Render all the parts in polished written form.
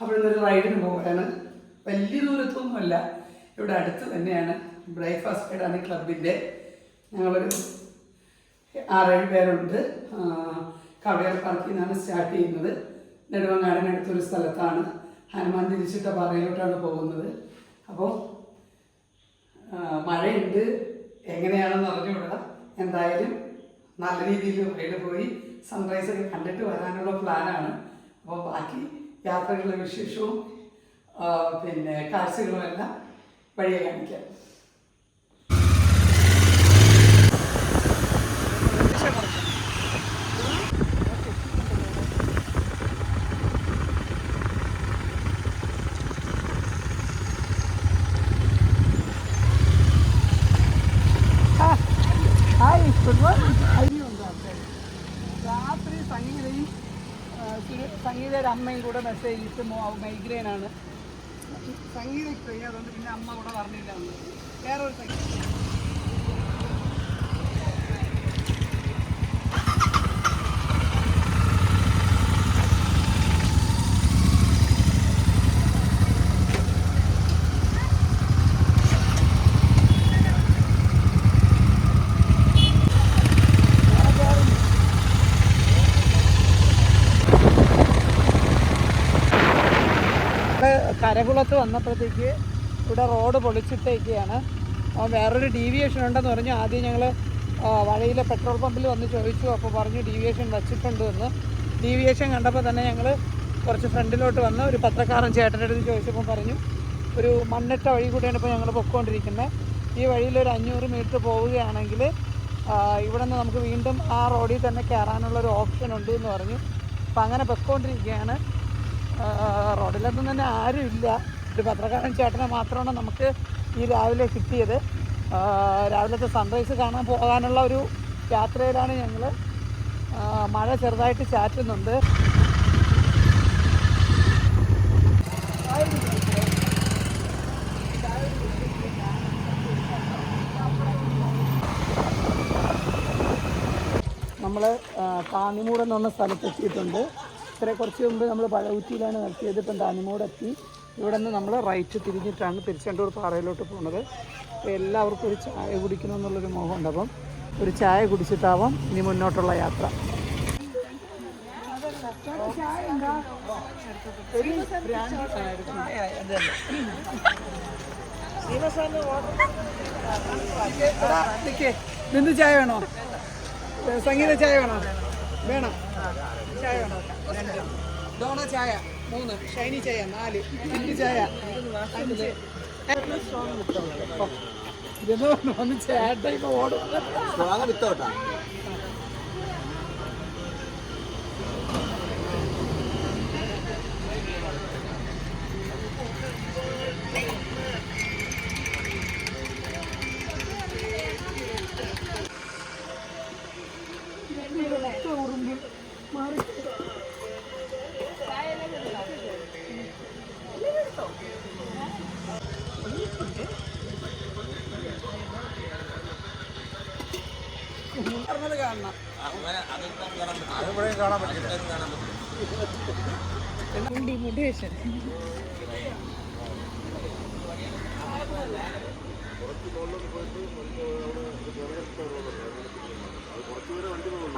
അവിടെ നിന്നൊരു റൈഡിന് പോവുകയാണ്. വലിയ ദൂരത്തൊന്നുമല്ല, ഇവിടെ അടുത്ത് തന്നെയാണ്. ബ്രേക്ക്ഫാസ്റ്റ് റൈഡാണ് ക്ലബിൻ്റെ. ഞങ്ങളൊരു 6-7 പേരുണ്ട്. കവടിയാർ പാർക്കിൽ നിന്നാണ് സ്റ്റാർട്ട് ചെയ്യുന്നത്. നെടുമങ്ങാടിനടുത്തൊരു സ്ഥലത്താണ്. ഹനുമാൻ തിരിച്ചിട്ട പാറയിലോട്ടാണ് പോകുന്നത്. അപ്പോൾ മഴയുണ്ട്, എങ്ങനെയാണെന്ന് അറിഞ്ഞുകൂടാ. എന്തായാലും നല്ല രീതിയിൽ റൈഡ് പോയി സൺറൈസൊക്കെ കണ്ടിട്ട് വരാനുള്ള പ്ലാനാണ്. അപ്പോൾ ബാക്കി യാത്രകളുടെ വിശേഷവും പിന്നെ കാഴ്ചകളും എല്ലാം വഴിയെ കാണിക്കാം. രാത്രി സംഗീതയുടെ അമ്മയും കൂടെ മെസ്സേജ് ഇട്ട് മൈഗ്രെയിനാണ്. സംഗീതം ഇപ്പോഴേ, അതുകൊണ്ട് പിന്നെ അമ്മ കൂടെ പറഞ്ഞില്ല. വേറൊരു സംഗീതം കരകുളത്ത് വന്നപ്പോഴത്തേക്ക് ഇവിടെ റോഡ് പൊളിച്ചിട്ടേക്കാണ്. വേറൊരു ഡീവിയേഷൻ ഉണ്ടെന്ന് പറഞ്ഞു. ആദ്യം ഞങ്ങൾ വഴിയിലെ പെട്രോൾ പമ്പിൽ വന്ന് ചോദിച്ചു. അപ്പോൾ പറഞ്ഞു ഡീവിയേഷൻ വച്ചിട്ടുണ്ട് എന്ന്. ഡീവിയേഷൻ കണ്ടപ്പോൾ തന്നെ ഞങ്ങൾ കുറച്ച് ഫ്രണ്ടിലോട്ട് വന്ന് ഒരു പത്രക്കാരൻ ചേട്ടൻ്റെ അടുത്ത് ചോദിച്ചപ്പോൾ പറഞ്ഞു ഒരു മണ്ണിട്ട വഴി കൂടെയാണ് ഇപ്പോൾ ഞങ്ങൾ പൊയ്ക്കൊണ്ടിരിക്കുന്നത്. ഈ വഴിയിലൊരു 500 മീറ്റർ പോവുകയാണെങ്കിൽ ഇവിടെ നിന്ന് നമുക്ക് വീണ്ടും ആ റോഡിൽ തന്നെ കയറാനുള്ളൊരു ഓപ്ഷൻ ഉണ്ട് എന്ന് പറഞ്ഞു. അപ്പം അങ്ങനെ പൊയ്ക്കൊണ്ടിരിക്കുകയാണ്. റോഡിലൊന്നും തന്നെ ആരും ഇല്ല. ഒരു പത്രക്കാരൻ ചേട്ടനെ മാത്രമാണ് നമുക്ക് ഈ രാവിലെ കിട്ടിയത്. രാവിലത്തെ സൺറൈസ് കാണാൻ പോകാനുള്ള ഒരു യാത്രയിലാണ് ഞങ്ങൾ. മഴ ചെറുതായിട്ട് ചാറ്റുന്നുണ്ട്. നമ്മൾ താന്നിമൂട് എന്ന് പറഞ്ഞ സ്ഥലത്തെത്തിയിട്ടുണ്ട്. കുറച്ച് മുമ്പ് നമ്മൾ പഴകുറ്റിയിലാണ് നിർത്തിയത്. ഇപ്പം താന്നിമൂടെത്തി. ഇവിടെ നിന്ന് നമ്മൾ റൈറ്റ് തിരിഞ്ഞിട്ടാണ് തിരുച്ചെണ്ടൂർ പാറയിലോട്ട് പോകുന്നത്. അപ്പോൾ എല്ലാവർക്കും ഒരു ചായ കുടിക്കണമെന്നുള്ളൊരു മോഹമുണ്ട്. അപ്പം ഒരു ചായ കുടിച്ചിട്ടാവാം ഇനി മുന്നോട്ടുള്ള യാത്ര. നിന്ന് ചായ വേണോ? സംഗീത ചായ വേണോ? വേണം. ചായ വേണോ? 2 ഡോണ ചായ 3, ഷൈനി ചായ 4, ചില്ലി ചായ 5. ഇതെന്ന് പറഞ്ഞു ചേട്ട ഇപ്പൊ ഓടും. വിത്തോട്ടാ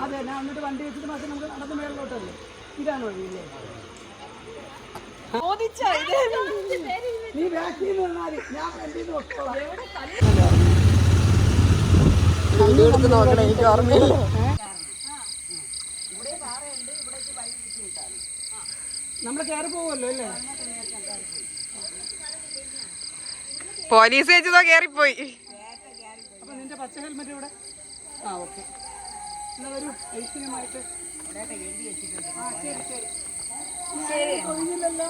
അതെ, ഞാൻ എന്നിട്ട് വണ്ടി വെച്ചിട്ട് മാത്രം നമുക്ക് നടന്ന് മേളിലോട്ടല്ലേ. ഇതാണ് വഴിയില്ലേ? നീ ബാക്കിൽ നിന്ന് വന്നാല് ഞാൻ ഫ്രണ്ടിൽ നിന്ന് നോക്കോളാം. എനിക്ക് ഓർമ്മയില്ല. നമ്മൾ കയറി പോവല്ലോ അല്ലേ? പോലീസ് വെച്ചതോ കയറിപ്പോയി. അപ്പൊ നിന്റെ പച്ച ഹെൽമെറ്റ് ഇവിടെ. ആ ഓക്കെ, എന്നാ വരൂ. ഐസിനുമായിട്ട് ചൊഴിഞ്ഞില്ലല്ലോ.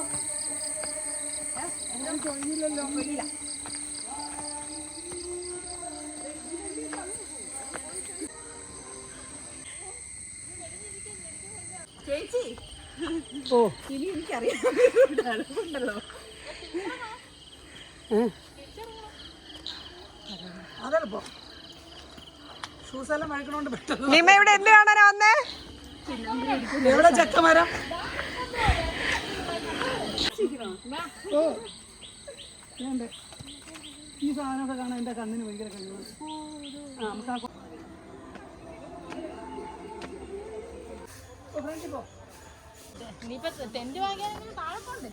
ചൊഴിഞ്ഞില്ലല്ലോ. ചേച്ചി, ഓ ഇനി എനിക്കറിയാം ഉണ്ടല്ലോ. അതെളുപ്പം. ഷൂസ് എല്ലാം വഴിക്കണോണ്ട് പെട്ടെന്ന്. നിമ്മ ഇവിടെ എന്ത് കാണാനാ വന്നേ? എവിടെ ചക്കമരം? ഓ വേണ്ട ഈ സാധനമൊക്കെ കാണാൻ എൻ്റെ കണ്ണിന് ഭയങ്കര കഴിവാണ്. ആ നമുക്ക് ആ ഫ്രണ്ടിൽ പോ. ഇനിയിപ്പോ ടെന്റ് വാങ്ങിയാൽ താഴെപ്പോണ്ട്.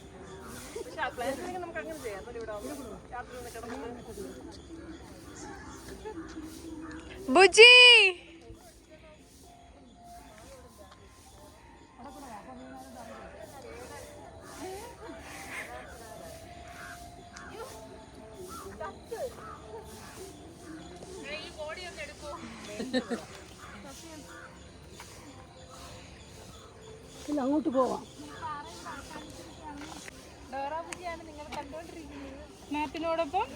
ബുജി ഇല്ല അങ്ങോട്ട് പോവാം. മാപ്പിനോടൊപ്പം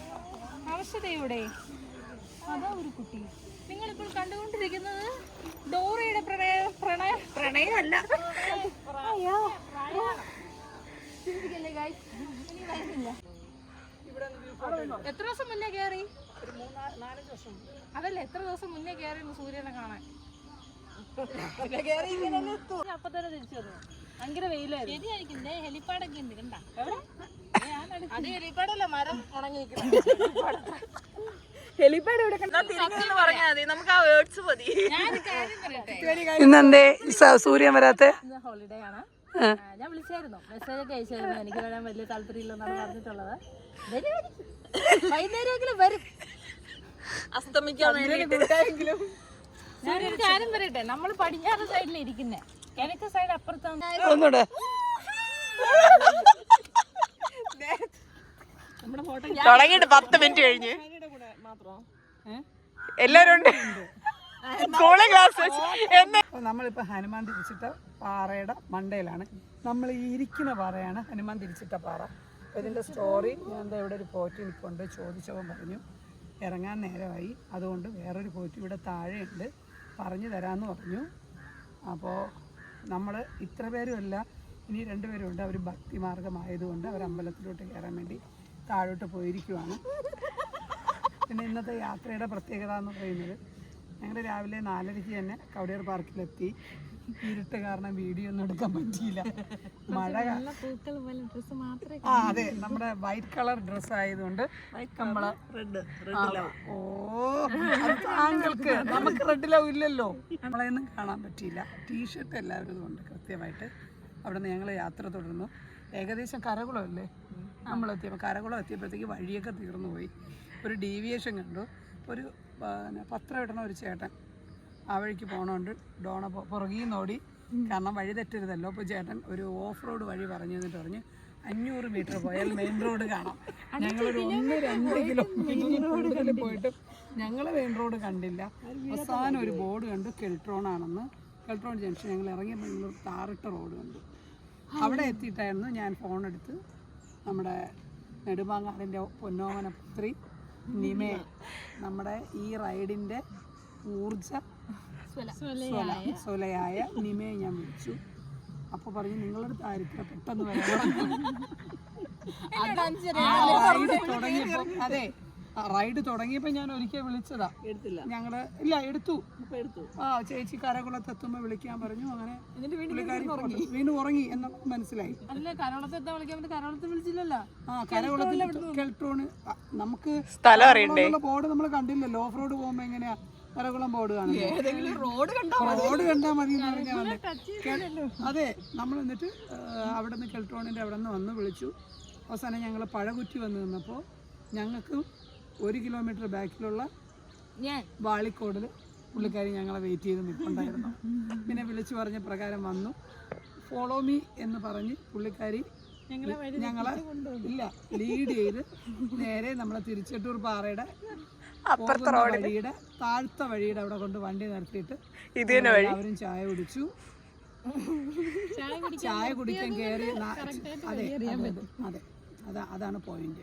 അവശതയുടെ അതാ ഒരു കുട്ടി. നിങ്ങളിപ്പോൾ കണ്ടുകൊണ്ടിരിക്കുന്നത് ഡോറയുടെ പ്രണയമല്ല. എത്ര ദിവസം മുന്നേ കയറി? അതല്ല, എത്ര ദിവസം മുന്നേ കയറി സൂര്യനെ കാണാൻ? അപ്പൊ തന്നെ തിരിച്ചു വന്നു. ഭയങ്കര വെയിലായിരുന്നു. ഹെലിപ്പാഡൊക്കെ ഉണ്ട് കണ്ട. അത് ഹെലിപ്പാഡല്ല, മരം ഉണങ്ങി ഹെലിപ്പാഡ് ഇവിടെ നമുക്ക് ആ വേർഡ്സ് മതി. ഇന്നെന്തേ സൂര്യൻ വരാത്തെ? ഇന്ന് ഹോളിഡേ ആണ്. ഞാൻ വിളിച്ചായിരുന്നു, മെസ്സേജ് ഒക്കെ അയച്ചായിരുന്നു. എനിക്ക് വരാൻ വലിയ താല്പര്യമില്ലെന്നാണ് പറഞ്ഞിട്ടുള്ളത്. വൈകുന്നേരമെങ്കിലും വരും. അസ്തമിക്കാനെങ്കിലും ഞാനൊരു കാര്യം പറയട്ടെ, നമ്മൾ പടിഞ്ഞാറ് സൈഡിൽ ഇരിക്കുന്നേ, കിഴക്ക് സൈഡ് അപ്പുറത്താണ്. ഒന്നൂടെ തുടങ്ങിയിട്ട് 10 മിനിറ്റ് കഴിഞ്ഞ് എല്ലാരും ഉണ്ട്. നമ്മളിപ്പോ ഹനുമാൻ തിരിച്ചിട്ട പാറയുടെ മണ്ടയിലാണ്. നമ്മൾ ഈ ഇരിക്കുന്ന പാറയാണ് ഹനുമാൻ തിരിച്ചിട്ട പാറ. അപ്പോൾ ഇതിൻ്റെ സ്റ്റോറി ഞാൻ എന്താ ഇവിടെ ഒരു പോറ്റി നിൽപ്പുണ്ട്. ചോദിച്ചവൻ പറഞ്ഞു ഇറങ്ങാൻ നേരമായി, അതുകൊണ്ട് വേറൊരു പോറ്റി ഇവിടെ താഴെയുണ്ട്, പറഞ്ഞു തരാമെന്ന് പറഞ്ഞു. അപ്പോൾ നമ്മൾ ഇത്ര പേരുമല്ല, ഇനി 2 പേരുണ്ട്. അവർ ഭക്തിമാർഗമായതുകൊണ്ട് അവർ അമ്പലത്തിലോട്ട് കയറാൻ വേണ്ടി താഴോട്ട് പോയിരിക്കുവാണ്. പിന്നെ ഇന്നത്തെ യാത്രയുടെ പ്രത്യേകത എന്ന് പറയുന്നത്, ഞങ്ങൾ രാവിലെ 4:30 തന്നെ കവടിയാർ പാർക്കിലെത്തി. ഇരുട്ട് കാരണം വീഡിയോ ഒന്നും എടുക്കാൻ പറ്റിയില്ല. മഴ അതെ, നമ്മുടെ വൈറ്റ് കളർ ഡ്രസ്സ് ആയതുകൊണ്ട് നമ്മള് താങ്കൾക്ക് നമുക്ക് റെഡിലാവും ഇല്ലല്ലോ, നമ്മളെയൊന്നും കാണാൻ പറ്റിയില്ല. ടീഷർട്ട് എല്ലാവരും ഉണ്ട് കൃത്യമായിട്ട്. അവിടെ നിന്ന് ഞങ്ങൾ യാത്ര തുടർന്നു. ഏകദേശം കരകുളമല്ലേ നമ്മളെത്തിയപ്പോൾ. കരകുളം എത്തിയപ്പോഴത്തേക്ക് വഴിയൊക്കെ തീർന്നു പോയി. ഒരു ഡീവിയേഷൻ കണ്ടു. ഒരു പത്രം ഇടണ ഒരു ചേട്ടൻ ആ വഴിക്ക് പോകണോണ്ട് ഡോണ പുറകിൽ നോടി, കാരണം വഴി തെറ്റരുതല്ലോ. അപ്പോൾ ചേട്ടൻ ഒരു ഓഫ് റോഡ് വഴി പറഞ്ഞു തന്നിട്ട് പറഞ്ഞു 500 മീറ്റർ പോയാൽ മെയിൻ റോഡ് കാണാം. ഞങ്ങളൊരു 1-2 കിലോമീറ്റർ പോയിട്ട് ഞങ്ങൾ മെയിൻ റോഡ് കണ്ടില്ല. അവസാനം ഒരു ബോർഡ് കണ്ടു, കെൽട്രോൺ ആണെന്ന്. കെൽട്രോൺ ജംഗ്ഷൻ ഞങ്ങൾ ഇറങ്ങിയപ്പോൾ ഞങ്ങൾ താറിട്ട റോഡ് കണ്ടു. അവിടെ എത്തിയിട്ടായിരുന്നു ഞാൻ ഫോണെടുത്ത് നമ്മുടെ നെടുമാങ്ങാടിൻ്റെ പൊന്നോമന പുത്രി നിമേ, നമ്മുടെ ഈ റൈഡിൻ്റെ ഊർജ സ്വലയായ നിമയെ ഞാൻ വിളിച്ചു. അപ്പോൾ പറഞ്ഞു നിങ്ങളുടെ ദാരിദ്ര്യം പെട്ടെന്ന് വരാം. അതെ, റൈഡ് തുടങ്ങിയപ്പോൾ ഞാൻ ഒരിക്കൽ വിളിച്ചതാ, എടുത്തില്ല. ഞങ്ങള് ഇല്ല എടുത്തു. ചേച്ചി കരകുളത്ത് എത്തുമ്പോൾ വിളിക്കാൻ പറഞ്ഞു. അങ്ങനെ വീണ്ടും ഉറങ്ങി എന്ന് മനസ്സിലായി. കരകുളത്ത് കെൽട്രോണ് നമുക്ക് ബോർഡ് നമ്മൾ കണ്ടില്ലല്ലോ. ഓഫ് റോഡ് പോകുമ്പോ എങ്ങനെയാ കരകുളം ബോർഡ് കാണുന്നത്? റോഡ് കണ്ടാൽ മതി എന്ന് പറഞ്ഞാൽ. അതെ, നമ്മൾ എന്നിട്ട് അവിടെ നിന്ന് കെൽട്രോണിന്റെ അവിടെ നിന്ന് വന്ന് വിളിച്ചു. അവസാനം ഞങ്ങൾ പഴകുറ്റി വന്ന് നിന്നപ്പോൾ ഞങ്ങൾക്ക് 1 കിലോമീറ്റർ ബാക്കിലുള്ള വാളിക്കോടിൽ പുള്ളിക്കാരി ഞങ്ങളെ വെയിറ്റ് ചെയ്ത് നിൽപ്പുണ്ടായിരുന്നു. പിന്നെ വിളിച്ചു പറഞ്ഞ പ്രകാരം വന്നു. ഫോളോ മീ എന്ന് പറഞ്ഞ് പുള്ളിക്കാരി ഞങ്ങളെ ലീഡ് ചെയ്ത് നേരെ നമ്മളെ തിരുച്ചെട്ടൂർ പാറയുടെ വഴിയുടെ താഴ്ത്ത വഴിയുടെ അവിടെ കൊണ്ട് വണ്ടി നിർത്തിയിട്ട് എല്ലാവരും ചായ കുടിച്ചു. ചായ കുടിക്കാൻ കയറി. അതെ അതെ, അതാണ് പോയിന്റ്.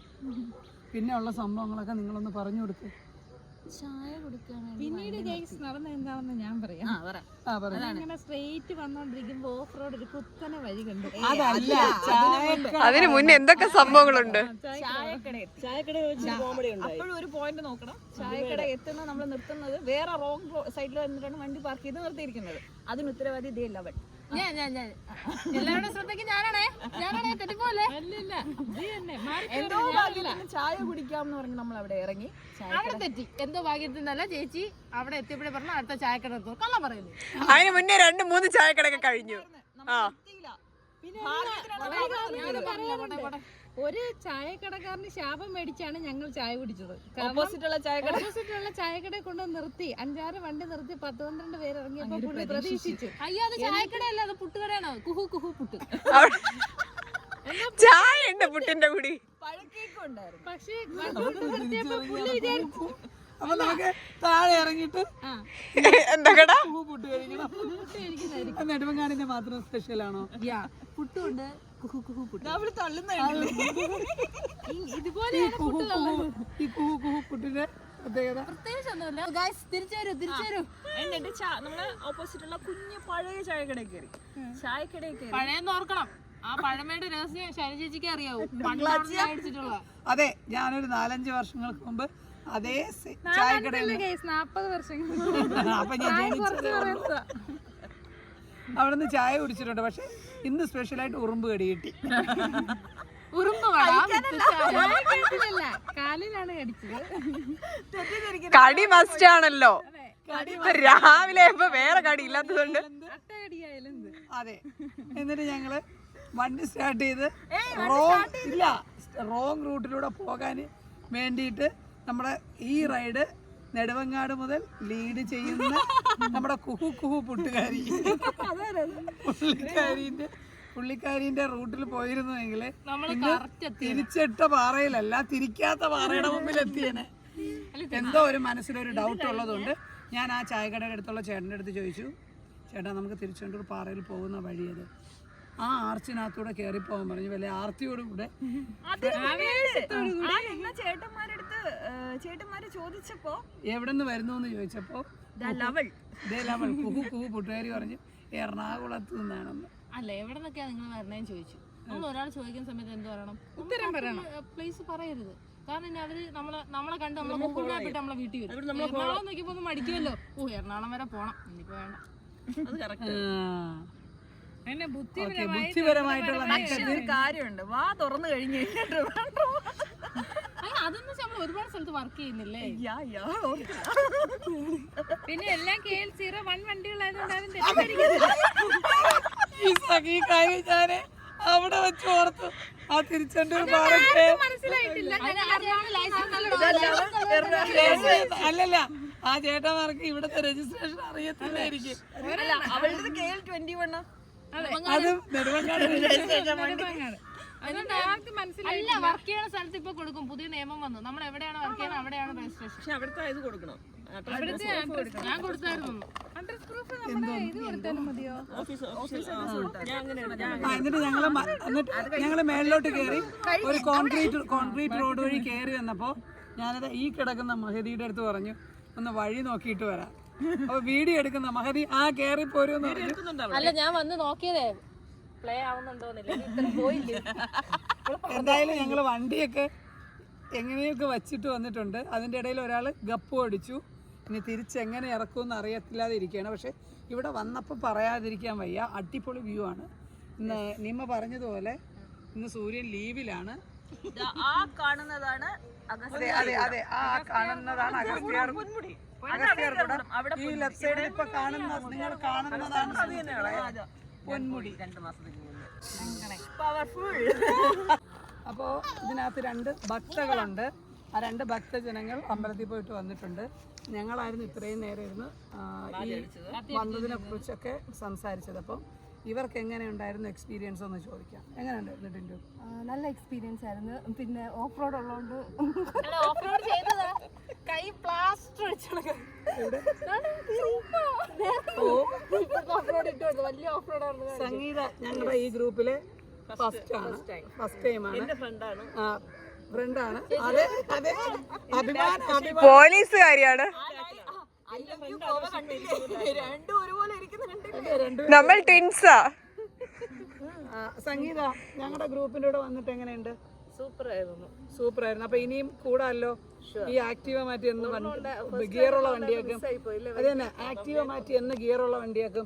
പിന്നെ ഉള്ള സംഭവങ്ങളൊക്കെ നിങ്ങളൊന്ന് പറഞ്ഞു കൊടുക്ക്. പിന്നീട് നടന്ന എന്താണെന്ന് ഞാൻ പറയാം. അങ്ങനെ സ്ട്രെയിറ്റ് വന്നോണ്ടിരിക്കുമ്പോ ഓഫ് റോഡ് ഒരു കുത്തനെ വഴി കണ്ടു. അതിന് മുന്നേ എന്തൊക്കെ സംഭവങ്ങളുണ്ട്. അപ്പോഴും ഒരു പോയിന്റ് നോക്കണം. ചായക്കട എത്തുന്ന നമ്മൾ നിർത്തുന്നത് വേറെ റോങ് സൈഡിൽ വന്നിട്ടാണ് വണ്ടി പാർക്ക് ചെയ്ത് നിർത്തിയിരിക്കുന്നത്. അതിന് ഉത്തരവാദി ഇതേ ലവൻ. ഞാൻ എല്ലാവരുടെ ശ്രദ്ധയ്ക്ക് ഞാനാണേ തെറ്റിപ്പോലെ. എന്തോ ഭാഗ്യത്തിന് ചായ കുടിക്കാമെന്ന് പറഞ്ഞ് നമ്മൾ അവിടെ ഇറങ്ങി. അവിടെ തെറ്റി. എന്തോ ഭാഗ്യത്തിനല്ല ചേച്ചി അവിടെ എത്തിയപ്പോഴേ പറഞ്ഞു അടുത്ത ചായക്കട എടുത്തു. കള്ളം പറയുന്നു. അതിന് മുന്നേ 2-3 ചായക്കടയൊക്കെ കഴിഞ്ഞു. ഒരു ചായക്കടക്കാരന് ശാപം മേടിച്ചാണ് ഞങ്ങൾ ചായ കുടിച്ചത്. ഓപ്പോസിറ്റുള്ള ചായക്കടയെ കൊണ്ട് നിർത്തി 5-6 വണ്ടി നിർത്തി 10-12 പേര് ഇറങ്ങിയപ്പോ പുള്ളി പ്രതീക്ഷിച്ചു. അയ്യോ അത് ചായക്കടയല്ല, അത് പുട്ടുകടയാണോ? കുഹു കുഹു പുട്ട്. ചായ ഉണ്ട് പുട്ടിന്റെ കൂടി. പക്ഷേ പുള്ളി വിചാരിച്ചു അപ്പൊ നമുക്ക് താഴെ ഇറങ്ങിയിട്ട് എന്താ കടാ പുട്ട് കഴിക്കണം. നെടുമങ്ങാടിന്റെ മാത്രം സ്പെഷ്യൽ ആണോ? പുട്ടുണ്ട് കുഹു കുഹു പുട്ട്. ഇതുപോലെ ഈ കുഹു കുഹു പുട്ടിന്റെ പ്രത്യേകത പ്രത്യേകിച്ചൊന്നുമില്ല. തിരിച്ചു എന്നിട്ട് നമ്മള് ഓപ്പോസിറ്റുള്ള കുഞ്ഞു പഴയ ചായക്കടയിൽ കയറി. പഴയെന്ന് ഓർക്കണം. ആ പഴമയുടെ രഹസ്യം ശൈലജ ചേച്ചിക്ക് അറിയാവൂ. അതെ, ഞാനൊരു 4-5 വർഷങ്ങൾക്ക് മുമ്പ് അതേ ചായക്കടയിൽ 40 വർഷം അപ്പൊ ഞാൻ അവിടുന്ന് ചായ കുടിച്ചിട്ടുണ്ട്. പക്ഷെ ഇന്ന് സ്പെഷ്യലായിട്ട് ഉറുമ്പ് കടി കിട്ടി. കാലിലാണ് കടിച്ചത്. കടി മസ്റ്റ് ആണല്ലോ. രാവിലെ വേറെ കടി ഇല്ലാത്തതുകൊണ്ട് അതെ. എന്നിട്ട് ഞങ്ങള് വണ്ടി സ്റ്റാർട്ട് ചെയ്ത് റോങ് റൂട്ടിലൂടെ പോകാൻ വേണ്ടിയിട്ട് നമ്മുടെ ഈ റൈഡ് നെടുവങ്ങാട് മുതൽ ലീഡ് ചെയ്യുന്ന നമ്മുടെ കുഹു കുഹു പുട്ടുകാരി പുള്ളിക്കാരിന്റെ റൂട്ടിൽ പോയിരുന്നുവെങ്കിൽ തിരിച്ചിട്ട പാറയിലല്ല, തിരിക്കാത്ത പാറയുടെ മുമ്പിൽ എത്തിയേനെ. എന്തോ ഒരു മനസ്സിലൊരു ഡൗട്ട് ഉള്ളതുകൊണ്ട് ഞാൻ ആ ചായക്കടയുടെ അടുത്തുള്ള ചേട്ടൻ്റെ അടുത്ത് ചോദിച്ചു, ചേട്ടാ നമുക്ക് തിരിച്ചുകൊണ്ടൊരു പാറയിൽ പോകുന്ന വഴിയത് ആ ആർച്ചിനകത്തൂടെ കയറി പോകാൻ പറഞ്ഞു. വലിയ ആർത്തിയോടുകൂടെ ചേട്ടന്മാര് ചോദിച്ചപ്പോ എവിടെ നിന്ന് വരുന്നു എന്ന് ചോദിച്ചപ്പോ കുഹു കുഹു പുട്ടുകാരി പറഞ്ഞു എറണാകുളത്ത് നിന്നാണെന്ന്. അല്ല, എവിടെ നിന്നൊക്കെയാ നിങ്ങൾ വരണേന്ന് ചോദിച്ചു. നമ്മൾ ഒരാൾ ചോദിക്കുന്ന സമയത്ത് എന്ത് പറയണം? ഉത്തരം പറയണം. പ്ലേസ് പറയരുത്. കാരണം ഇനി അവര് നമ്മളെ കണ്ട് നമ്മളെ ഗൂഗിൾ മാപ്പിട്ട് നമ്മളെ വീട്ടിൽ വരും. എറണാകുളം നോക്കിയപ്പോ ഒന്ന് മടിക്കുമല്ലോ. എറണാകുളം വരെ പോണം, ഇനിയിപ്പോ വേണ്ട. ബുദ്ധിപരമായിട്ടുള്ള കാര്യമുണ്ട്. വാ തുറന്നു കഴിഞ്ഞു അതൊന്നും നമ്മൾ ഒരുപാട് സ്ഥലത്ത് വർക്ക് ചെയ്യുന്നില്ലേ? പിന്നെ എല്ലാം KL01 വണ്ടികളായതുകൊണ്ട് ഈ കാര്യം ഞാന് അവിടെ വെച്ച് ഓർത്തു. ആ തിരിച്ചൊരു അല്ലല്ല, ആ ചേട്ടന്മാർക്ക് ഇവിടത്തെ രജിസ്ട്രേഷൻ അറിയത്തില്ലായിരിക്കും. അത് നെടുമങ്ങാട് അല്ല, വർക്ക് ചെയ്യുന്ന സ്ഥലത്ത് ഇപ്പൊ കൊടുക്കും. പുതിയ നിയമം വന്നു. നമ്മൾ എവിടെയാണ് വർക്ക് ചെയ്യുന്നത് അവിടെയാണ് രജിസ്ട്രേഷൻ. പക്ഷെ അവിടുത്തെ ഇത് കൊടുക്കണം. ഞാൻ കൊടുത്തായിരുന്നു. അഡ്രസ് പ്രൂഫ് ഇത് കൊടുത്താലും മതിയോ? എന്നിട്ട് ഞങ്ങള് മേളിലോട്ട് കയറി ഒരു കോൺക്രീറ്റ് റോഡ് വഴി കയറി വന്നപ്പോ ഞാനത് ഈ കിടക്കുന്ന മഹദിയുടെ അടുത്ത് പറഞ്ഞു ഒന്ന് വഴി നോക്കിയിട്ട് വരാം. അപ്പൊ വീഡിയോ എടുക്കുന്ന മഹദി കയറി പോരുമെന്ന് പറഞ്ഞു. അല്ല, ഞാൻ വന്ന് നോക്കിയതേ പ്ലേ ആവുന്നുണ്ടോന്നില്ല. എന്തായാലും ഞങ്ങള് വണ്ടിയൊക്കെ എങ്ങനെയൊക്കെ വച്ചിട്ട് വന്നിട്ടുണ്ട്. അതിൻ്റെ ഇടയിൽ ഒരാൾ ഗപ്പ് അടിച്ചു. ഇനി തിരിച്ചെങ്ങനെ ഇറക്കുമെന്ന് അറിയത്തില്ലാതെ ഇരിക്കുകയാണ്. പക്ഷെ ഇവിടെ വന്നപ്പോൾ പറയാതിരിക്കാൻ വയ്യ, അടിപൊളി വ്യൂ ആണ്. ഇന്ന് നിമ്മ പറഞ്ഞതുപോലെ ഇന്ന് സൂര്യൻ ലീവിലാണ്. കാണുന്നതാണ് ഈ ലെഫ്റ്റ് സൈഡിൽ ഇപ്പൊ നിങ്ങൾ കാണുന്നതാണ് പൊന്മുടി. പവർഫുൾ. അപ്പോൾ ഇതിനകത്ത് 2 ഭക്തകളുണ്ട്. ആ 2 ഭക്തജനങ്ങൾ അമ്പലത്തിൽ പോയിട്ട് വന്നിട്ടുണ്ട്. ഞങ്ങളായിരുന്നു ഇത്രയും നേരം ഇരുന്ന് ഈ വന്നതിനെ കുറിച്ചൊക്കെ സംസാരിച്ചത്. അപ്പം ഇവർക്ക് എങ്ങനെ ഉണ്ടായിരുന്നു എക്സ്പീരിയൻസ് എന്ന് ചോദിക്കാം. എങ്ങനെ ഉണ്ടായിരുന്നു ടിൻഡു? നല്ല എക്സ്പീരിയൻസ് ആയിരുന്നു. പിന്നെ ഓഫ് റോഡ് ഉള്ളതുകൊണ്ട് കൈ പ്ലാസ്റ്റർ സംഗീത ഞങ്ങളുടെ ഈ ഗ്രൂപ്പിലെ ഫസ്റ്റ് ടൈമാണ്. ഫ്രണ്ടാണ്. പോലീസുകാരിയാണ്. നമ്മൾ ട്വിൻസാ. സംഗീത ഞങ്ങളുടെ ഗ്രൂപ്പിന്റെ കൂടെ വന്നിട്ട് എങ്ങനെയുണ്ട്? സൂപ്പർ ആയിരുന്നു. അപ്പൊ ഇനിയും കൂടാല്ലോ. ഈ ആക്റ്റീവ മാറ്റി എന്ന് ഗിയറുള്ള വണ്ടിയാക്കും. അത് തന്നെ, ആക്റ്റീവ മാറ്റി എന്ന് ഗിയറുള്ള വണ്ടിയാക്കും.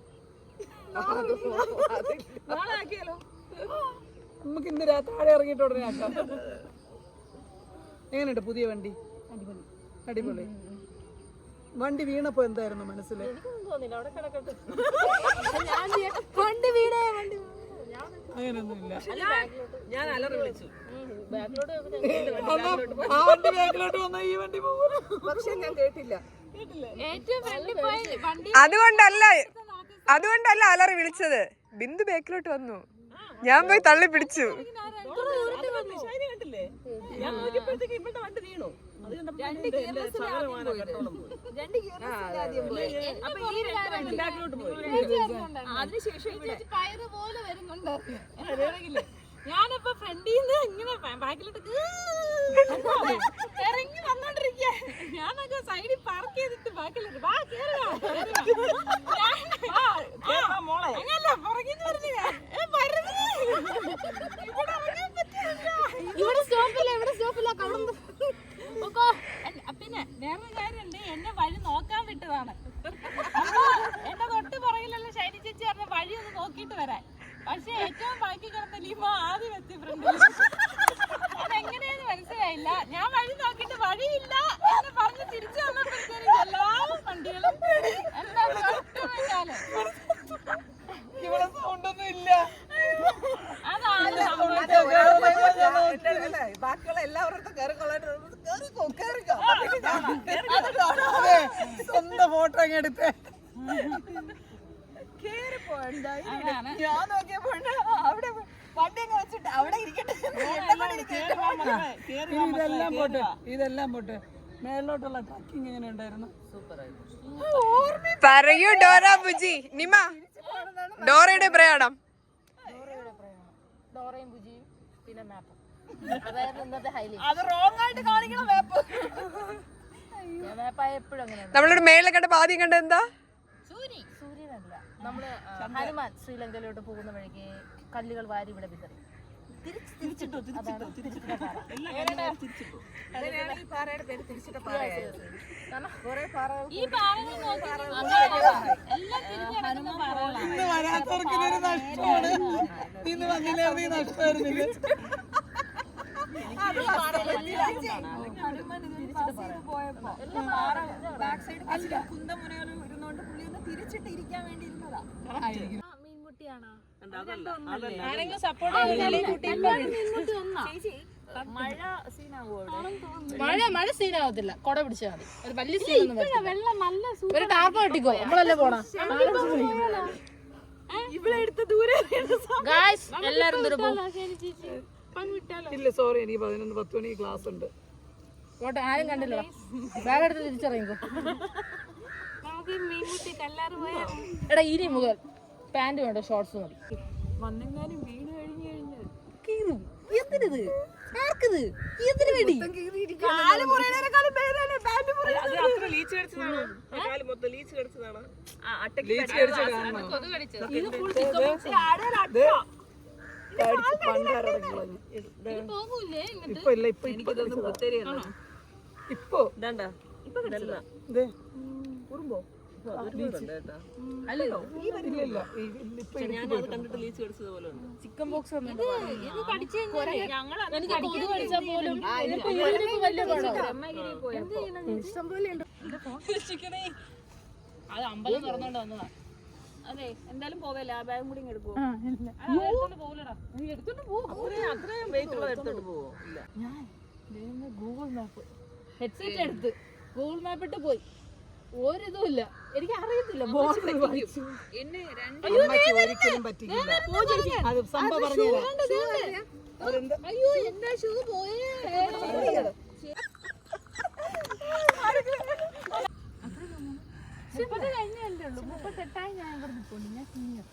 നമുക്ക് ഇന്ന് താഴെ ഇറങ്ങിയിട്ട് ഉടനെ ആക്കാം. എങ്ങനെയുണ്ട് പുതിയ വണ്ടി? അടിപൊളി. വണ്ടി വീണപ്പോ എന്തായിരുന്നു മനസ്സിൽ? അങ്ങനെയൊന്നുമില്ല. ഞാൻ അലറി വിളിച്ചു. ആ വണ്ടി ബാക്കിലോട്ട് വന്ന ഈ വണ്ടി പോകും. പക്ഷെ ഞാൻ കേട്ടില്ല. അതുകൊണ്ടല്ല അലറി വിളിച്ചത്. ബിന്ദു ബാക്കിലോട്ട് വന്നു, ഞാൻ പോയി തള്ളി പിടിച്ചു. കണ്ടില്ലേ? ഞാൻ നോക്കിയപ്പോഴത്തേക്ക് ഇവളുടെ വണ്ടി വീണു. അത് കണ്ടപ്പോ അതിനുശേഷം പയറ് പോലെ വരുന്നുണ്ട്. ഞാനിപ്പോ ഫ്രണ്ടിൽ നിന്ന് ഇങ്ങനെ ബാക്കിലോട്ട് ഇറങ്ങി വന്നോണ്ടിരിക്ക. ഞാനൊക്കെ സൈഡിൽ പാർക്ക് ചെയ്തിട്ട് ബാക്കിലോട്ട് അങ്ങനല്ല പുറകിന്ന് പറഞ്ഞില്ല. ഇവിടെ സ്റ്റോപ്പില്ല, ഇവിടെ സ്റ്റോപ്പില്ല. പിന്നെ വേറൊരു കാര്യമുണ്ട്, എന്നെ വഴി നോക്കാൻ വിട്ടതാണ്. എന്നെ തൊട്ട് പുറകിലുള്ള ഷൈനി ചേച്ചി പറഞ്ഞ വഴി ഒന്ന് നോക്കിയിട്ട് വരാൻ. പക്ഷെ ഏറ്റവും ബാക്കി കിടന്ന ലീമ ആദ്യം എത്തി ഫ്രണ്ടിൽ. അതെങ്ങനെയാന്ന് മനസ്സിലായില്ല. ഞാൻ വഴി നോക്കിയിട്ട് വഴിയില്ല എന്ന് പറഞ്ഞ് തിരിച്ചു വന്നപ്പോഴത്തേനും എല്ലാ വണ്ടികളും എന്താ ഇവിടെ സൗണ്ടൊന്നും ഇല്ല. അതാണ് ബാക്കിയുള്ള എല്ലാവരുടെ സ്വന്തം ഫോട്ടോ അങ്ങ് എടുത്തേ. ഞാൻ നോക്കിയപ്പോ അവിടെ വണ്ടി അങ്ങ് വെച്ചിട്ട് അവിടെ ഇരിക്കട്ടെ. ഇതെല്ലാം പോട്ടെ. മേലോട്ടുള്ള ട്രക്കിംഗ് എങ്ങനെ ഉണ്ടായിരുന്നു? പറയൂ ഡോറ ബുജി. നിമ, ഡോറയുടെ പ്രയാണം. ഡോറയും ബുജിയും പിന്നെ മാപ്പും. അതായിരുന്നു ഇന്നത്തെ ഹൈലൈറ്റ്. അത് റോങ് ആയിട്ട് കാണിക്കണം മാപ്പ്. മാപ്പായ എപ്പോഴും അങ്ങനെ. നമ്മളിവിടെ മേളിൽ കണ്ടപ്പോ ആദ്യം കണ്ട എന്താ? സൂര്യനല്ല, നമ്മള് ഹനുമാൻ ശ്രീലങ്കയിലോട്ട് പോകുന്ന വഴിക്ക് കല്ലുകൾ വാരി ഇവിടെ വിതറി. ഈ പാറകൾ ഇന്ന് വരാത്തവർക്ക് ഇതൊരു നഷ്ടമാണ്. ഇന്ന് വന്നില്ലായിരുന്നു നഷ്ടമായിരുന്നില്ല. കുന്തമുനകൾ ഇരുന്നോണ്ട് പുള്ളി ഒന്ന് തിരിച്ചിട്ട് ഇരിക്കാൻ വേണ്ടി ഇരുന്നതാ. മീൻമുട്ടിയാണോ? മഴ സീനാവത്തില്ല, കൊട പിടിച്ചാൽ മതി. ഒരു വലിയ സീൻ ഒരു ടാപ്പ് കെട്ടിക്കോ, നമ്മളല്ലേ പോണം. എല്ലാരും ഇല്ല സോറി, എനിക്ക് 11-10 മണിക്ക് ക്ലാസ് ഉണ്ട്. പോട്ടെ, ആരും കണ്ടില്ല. ബാഗ് എടുത്ത് തിരിച്ചറിയിക്കോ. എടാ ഇനി മുതൽ പാന്റ് വേണ്ട, ഷോർട്സ് മതി. വന്നെങ്ങാനും വീണ് കഴിഞ്ഞു കഴിഞ്ഞാൽ എന്തിനത്? ആർക്കത്? എന്തിനു വേണ്ടി? അത്ര ലീച്ച് കടിച്ചതാണോ? കാല് മൊത്തം ലീച്ച് കടിച്ചതാണോ? ഇപ്പൊ ഇല്ല, ഇപ്പൊ ഇപ്പൊ ഉറുമ്പോ അല്ലല്ലോ. ഞാനത് കണ്ടിട്ട് ലീച്ച് കടിച്ചത് പോലെ ഉണ്ട്. ചിക്കൻ ബോക്സ് ഇത് കടിച്ചു കഴിഞ്ഞാൽ എനിക്ക് കൊതു കടിച്ചാൽ പോലും അത് അമ്പലം തുറന്നോണ്ട് വന്നതാ. അതെ, എന്തായാലും പോവല്ലേ, ആ ബാഗും കൂടി എടുക്കുവോ? പോലടാ, അത്രയും വെയിറ്റ് ഉള്ളത് എടുത്തോണ്ട് പോവോ? ഇല്ല. ഞാൻ ഗൂഗിൾ മാപ്പ് ഹെഡ്സെറ്റ് എടുത്ത് ഗൂഗിൾ മാപ്പ് ഇട്ട് പോയി. ഒരിതും ഇല്ല, എനിക്ക് അറിയത്തില്ല. എന്നെ ഒരിക്കലും പറ്റില്ല. അത് സംഭവം പറഞ്ഞില്ല. അയ്യോ എന്റെ ഷൂ പോയേ. 30 കഴിഞ്ഞേ ഉള്ളൂ. 38 ഞാൻ ഇവിടെ നിൽപ്പുണ്ട്. ഞാൻ സീനിയർ.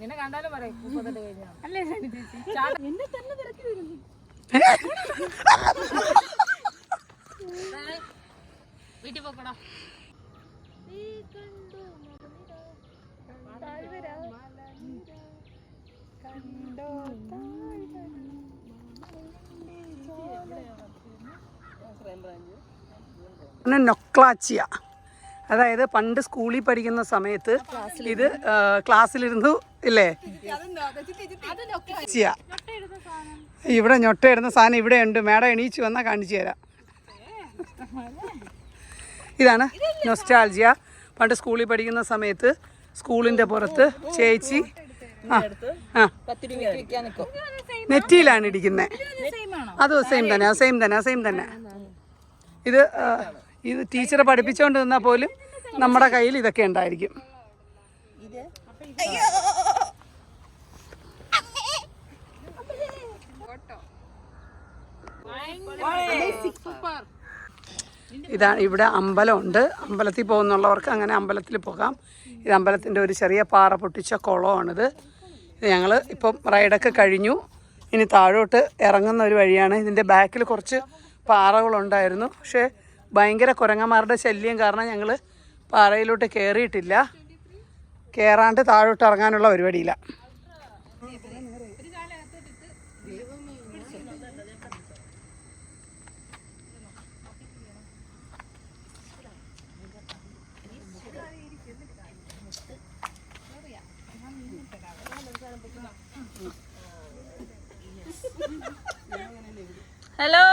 നിന്നെ കണ്ടാലും പറയും 38 കഴിഞ്ഞാണ്. അല്ലേ ചേച്ചി? എന്നെ തന്നെ തിരക്കി വരുന്നു. വീട്ടിൽ പോക്കടാ. നൊക്ലാച്ചിയ, അതായത് പണ്ട് സ്കൂളിൽ പഠിക്കുന്ന സമയത്ത് ഇത് ക്ലാസ്സിലിരുന്നു ഇല്ലേ ചെയ്യാ. ഇവിടെ ഞൊട്ടയിടുന്ന സാധനം ഇവിടെ ഉണ്ട്. മേഡം എണീച്ച് വന്നാൽ കാണിച്ചു തരാം. ഇതാണ് നൊസ്റ്റാൾജിയ. പണ്ട് സ്കൂളിൽ പഠിക്കുന്ന സമയത്ത് സ്കൂളിൻ്റെ പുറത്ത് ചേച്ചി നെറ്റിയിലാണ് ഇടിക്കുന്നത്. അത് സെയിം തന്നെ. ഇത് ടീച്ചറെ പഠിപ്പിച്ചുകൊണ്ട് നിന്നാൽ പോലും നമ്മുടെ കയ്യിൽ ഇതൊക്കെ ഉണ്ടായിരിക്കും. ഇതാണ് ഇവിടെ അമ്പലമുണ്ട്. അമ്പലത്തിൽ പോകുന്നുള്ളവർക്ക് അങ്ങനെ അമ്പലത്തിൽ പോകാം. ഇത് അമ്പലത്തിൻ്റെ ഒരു ചെറിയ പാറ പൊട്ടിച്ച കുളമാണിത്. ഞങ്ങൾ ഇപ്പം റൈഡൊക്കെ കഴിഞ്ഞു. ഇനി താഴോട്ട് ഇറങ്ങുന്ന ഒരു വഴിയാണ്. ഇതിൻ്റെ ബാക്കിൽ കുറച്ച് പാറകളുണ്ടായിരുന്നു. പക്ഷേ ഭയങ്കര കുരങ്ങന്മാരുടെ ശല്യം കാരണം ഞങ്ങൾ പാറയിലോട്ട് കയറിയിട്ടില്ല. കയറാണ്ട് താഴോട്ട് ഇറങ്ങാനുള്ള പരിപാടിയില്ല. ഹലോ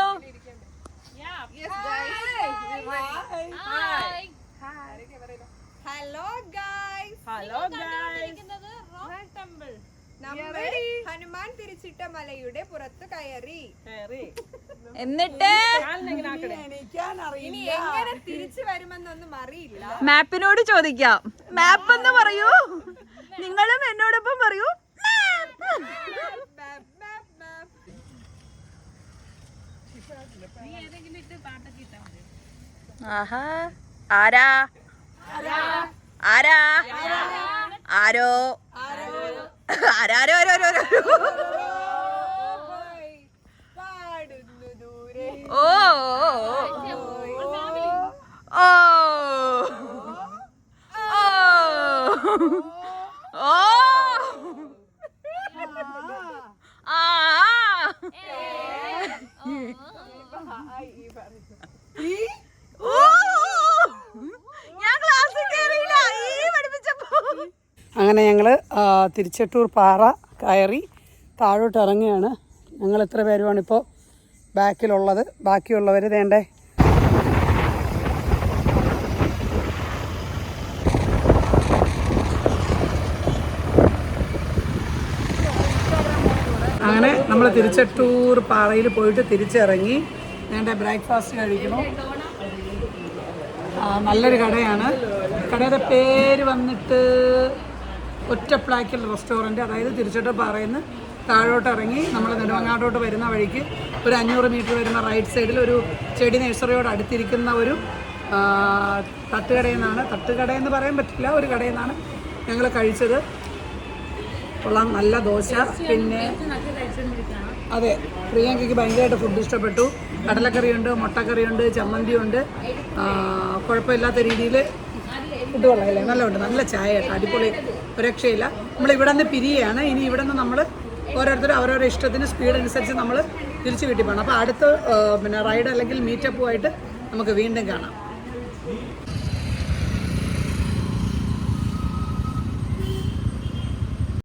ഹനുമാൻ തിരിച്ചിട്ട മലയുടെ പുറത്ത് കയറി. എന്നിട്ട് ഇനി എങ്ങനെ തിരിച്ചു വരുമെന്നൊന്നും അറിയില്ല. മാപ്പിനോട് ചോദിക്കാം. മാപ്പ് എന്ന് പറയൂ. നിങ്ങളും എന്നോടൊപ്പം പറയൂ. ആഹാ ആരാ ആരാ ആരോ ആരാരോ ഓ ഓ ഓ അങ്ങനെ ഞങ്ങൾ തിരിച്ചട്ടൂർ പാറ കയറി താഴോട്ട് ഇറങ്ങുകയാണ്. ഞങ്ങൾ എത്ര പേരുമാണിപ്പോൾ ബാക്കിലുള്ളത്. ബാക്കിയുള്ളവർ വേണ്ടേ അങ്ങനെ നമ്മൾ തിരിച്ചട്ടൂർ പാറയിൽ പോയിട്ട് തിരിച്ചിറങ്ങി. വേണ്ട ബ്രേക്ക്ഫാസ്റ്റ് കഴിക്കണം. നല്ലൊരു കടയാണ്. കടയുടെ പേര് വന്നിട്ട് ഒറ്റപ്ലാക്കൽ റെസ്റ്റോറൻറ്റ്. അതായത് തിരിച്ചട്ടൂർ പാറയിൽ നിന്ന് താഴോട്ട് ഇറങ്ങി നമ്മൾ നെടുമങ്ങാട്ടോട്ട് വരുന്ന വഴിക്ക് ഒരു 500 മീറ്റർ വരുന്ന റൈറ്റ് സൈഡിൽ ഒരു ചെടി നഴ്സറിയോട് അടുത്തിരിക്കുന്ന ഒരു തട്ടുകടയിൽ നിന്നാണ്, തട്ടുകടയെന്ന് പറയാൻ പറ്റില്ല, ഒരു കടയിൽ നിന്നാണ് ഞങ്ങൾ കഴിച്ചത്. കൊള്ളാം, നല്ല ദോശ. പിന്നെ അതെ, പ്രിയങ്കയ്ക്ക് ഭയങ്കരമായിട്ട് ഫുഡ് ഇഷ്ടപ്പെട്ടു. കടലക്കറിയുണ്ട്, മുട്ടക്കറിയുണ്ട്, ചമ്മന്തിയുണ്ട്. കുഴപ്പമില്ലാത്ത രീതിയിൽ ഫുഡ് കൊള്ളാമല്ലേ, നല്ലതുണ്ട്. നല്ല ചായ കേട്ടോ, അടിപൊളി, ഒരു രക്ഷയില്ല. നമ്മൾ ഇവിടെ നിന്ന് പിരിയാണ്. ഇനി ഇവിടെ നിന്ന് നമ്മൾ ഓരോരുത്തരും അവരവരുടെ ഇഷ്ടത്തിന് സ്പീഡ് അനുസരിച്ച് നമ്മൾ തിരിച്ച് വീട്ടിൽ പോകണം. അപ്പോൾ അടുത്ത് റൈഡ് അല്ലെങ്കിൽ മീറ്റപ്പുമായിട്ട് നമുക്ക് വീണ്ടും കാണാം.